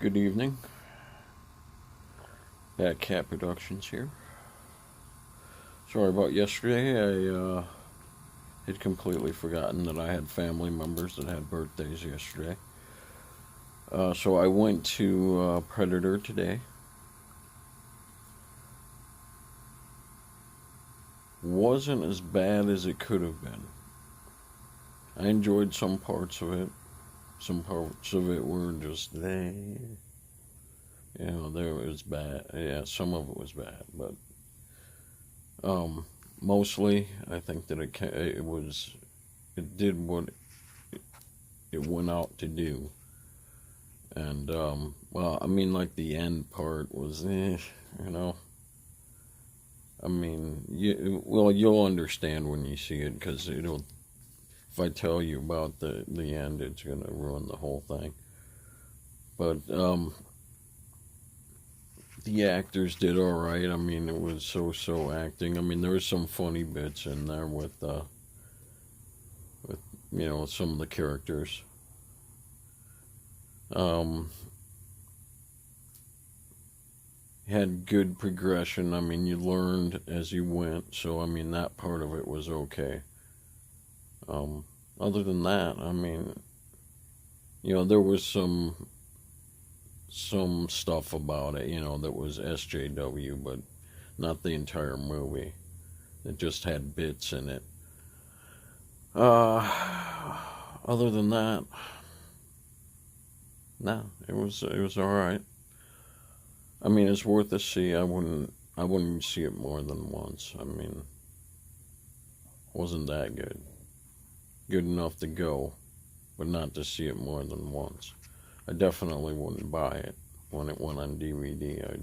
Good evening. Bad Cat Productions here. Sorry about yesterday. I had completely forgotten that I had family members that had birthdays yesterday. So I went to Predator today. Wasn't as bad as it could have been. I enjoyed some parts of it. Some parts of it were just, there it was bad. Yeah, some of it was bad, but mostly I think that it did what it went out to do. And well, I mean, like the end part was, you know. I mean, you'll understand when you see it because it'll. If I tell you about the end, it's gonna ruin the whole thing. But the actors did all right. I mean, it was so acting. I mean, there was some funny bits in there with some of the characters. Um, had good progression. I mean, you learned as you went, so I mean that part of it was okay. Other than that, I mean, there was some stuff about it, that was SJW, but not the entire movie. It just had bits in it. Other than that, no, it was all right. I mean, it's worth a see. I wouldn't see it more than once. I mean, wasn't that good. Good enough to go, but not to see it more than once. I definitely wouldn't buy it when it went on DVD. I'd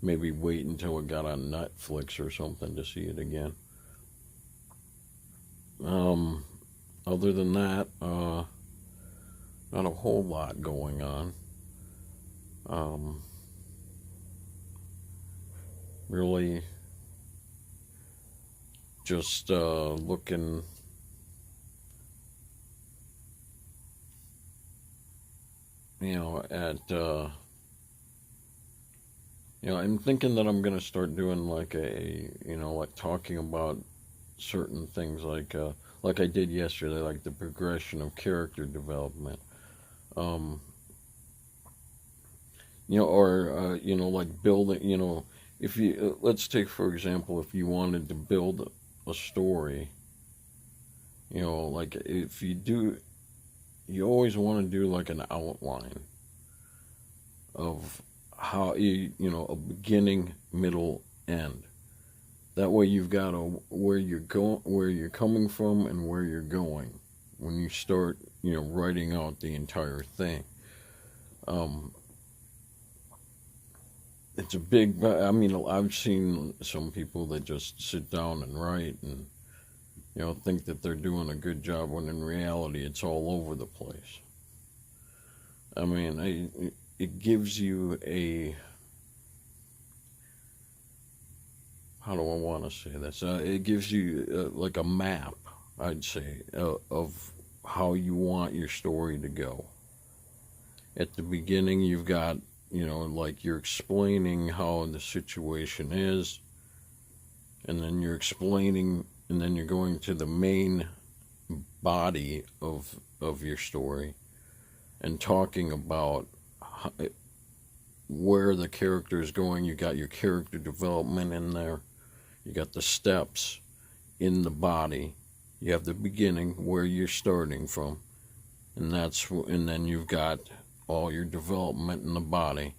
maybe wait until it got on Netflix or something to see it again. Other than that, not a whole lot going on. Um, really just looking, at, I'm thinking that I'm going to start doing like talking about certain things like I did yesterday, like the progression of character development. Um, like building, if let's take, for example, if you wanted to build a story, like if you always want to do like an outline of how a beginning, middle, end. That way you've got where you're coming from and where you're going when you start, writing out the entire thing. Um, it's a big. I mean, I've seen some people that just sit down and write and think that they're doing a good job when in reality it's all over the place. I mean, it gives you a, how do I want to say this? It gives you like a map, I'd say, of how you want your story to go. At the beginning, you've got, like you're explaining how the situation is, and then you're going to the main body of your story and talking about how, where the character is going. You got your character development in there. You got the steps in the body. You have the beginning where you're starting from, and then you've got all your development in the body,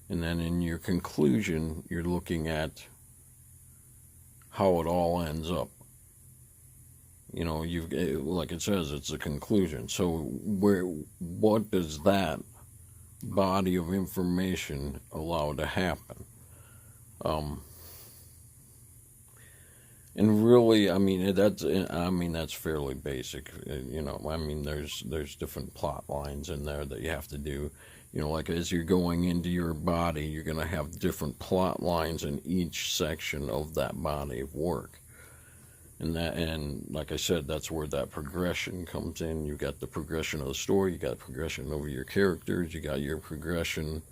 and then in your conclusion, you're looking at how it all ends up. You've, like it says, it's a conclusion. So what does that body of information allow to happen? And really, I mean that's fairly basic. I mean there's different plot lines in there that you have to do. Like as you're going into your body, you're going to have different plot lines in each section of that body of work. And like I said, that's where that progression comes in. You got the progression of the story, you got progression over your characters, you got your progression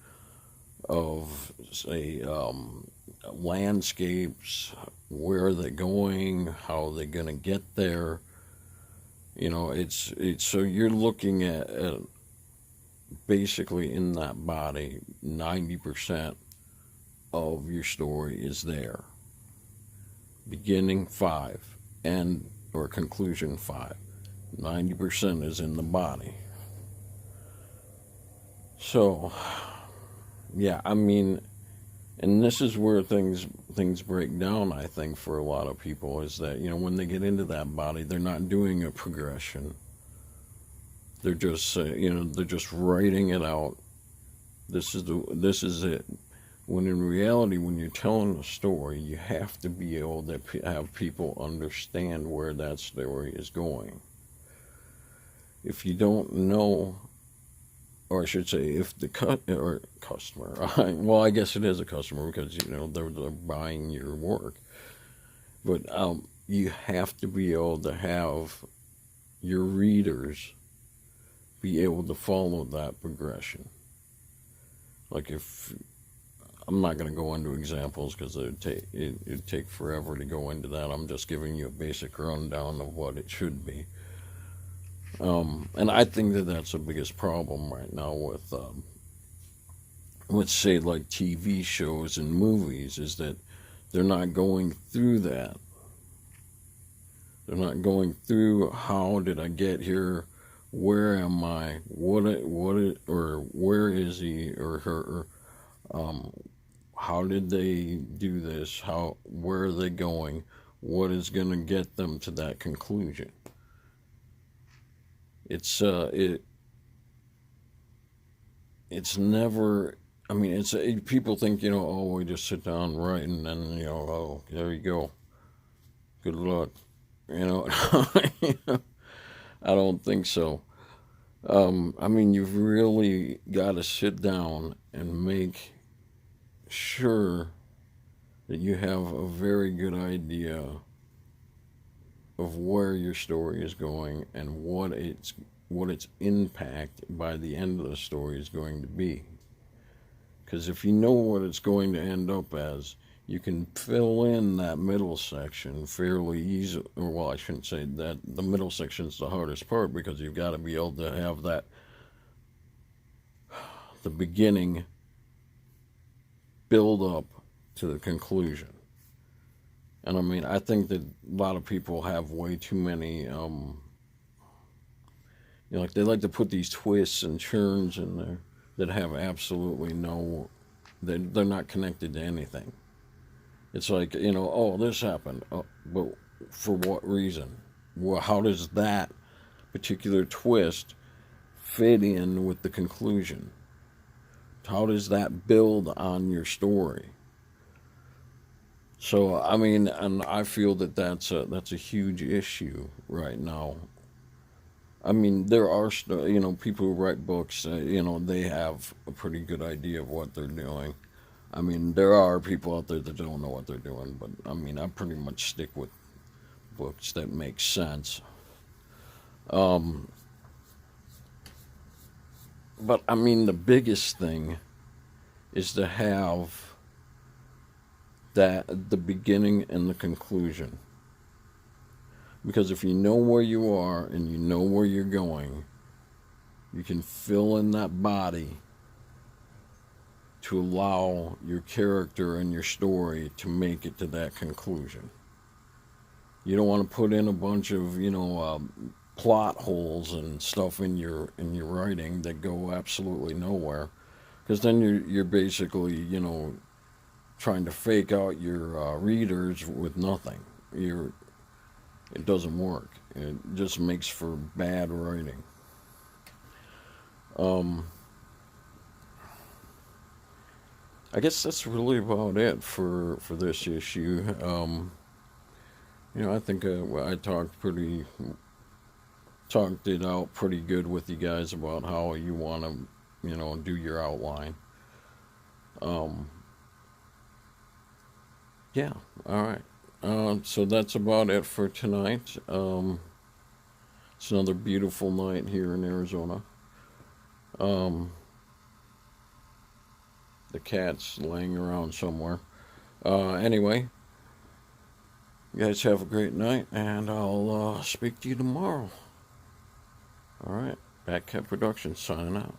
of, say, landscapes, where are they going, how are they going to get there. It's so you're looking at basically in that body, 90% of your story is there. Beginning 5, end or conclusion 5. 90% is in the body. So, yeah, I mean, and this is where things break down, I think, for a lot of people, is that, when they get into that body, they're not doing a progression. They're just, they're just writing it out. This is it. When in reality, when you're telling a story, you have to be able to have people understand where that story is going. If you don't know, or I should say, if the customer, well, I guess it is a customer because they're buying your work, but you have to be able to have your readers be able to follow that progression. Like, if I'm not going to go into examples because it'd take forever to go into that. I'm just giving you a basic rundown of what it should be. And I think that that's the biggest problem right now with, let's say, like TV shows and movies, is that they're not going through that. They're not going through, how did I get here? Where am I? Or where is he or her? How did they do this? Where are they going? What is going to get them to that conclusion? It's never. I mean, people think, oh, we just sit down and write, and then oh, there you go. Good luck. I don't think so. I mean, you've really got to sit down and make sure that you have a very good idea of where your story is going and what its impact by the end of the story is going to be. Because if you know what it's going to end up as, you can fill in that middle section fairly easily. Or, well, I shouldn't say that. The middle section is the hardest part, because you've got to be able to have the beginning build up to the conclusion. And I mean, I think that a lot of people have way too many, like, they like to put these twists and turns in there that have absolutely they're not connected to anything. It's like, oh, this happened, but for what reason? Well, how does that particular twist fit in with the conclusion? How does that build on your story? So, I mean, and I feel that that's a huge issue right now. I mean, there are people who write books. They have a pretty good idea of what they're doing. I mean, there are people out there that don't know what they're doing, but I mean, I pretty much stick with books that make sense. Um, but I mean, the biggest thing is to have the beginning and the conclusion. Because if you know where you are and you know where you're going, you can fill in that body to allow your character and your story to make it to that conclusion. You don't want to put in a bunch of, plot holes and stuff in your writing that go absolutely nowhere, because then you're basically, trying to fake out your readers with nothing. It doesn't work. It just makes for bad writing. I guess that's really about it for this issue. I think I talked it out pretty good with you guys about how you want to, do your outline. Um, yeah, all right. So that's about it for tonight. It's another beautiful night here in Arizona. Um, the cat's laying around somewhere. Anyway, you guys have a great night, and I'll speak to you tomorrow. All right, Bat Cat Productions signing out.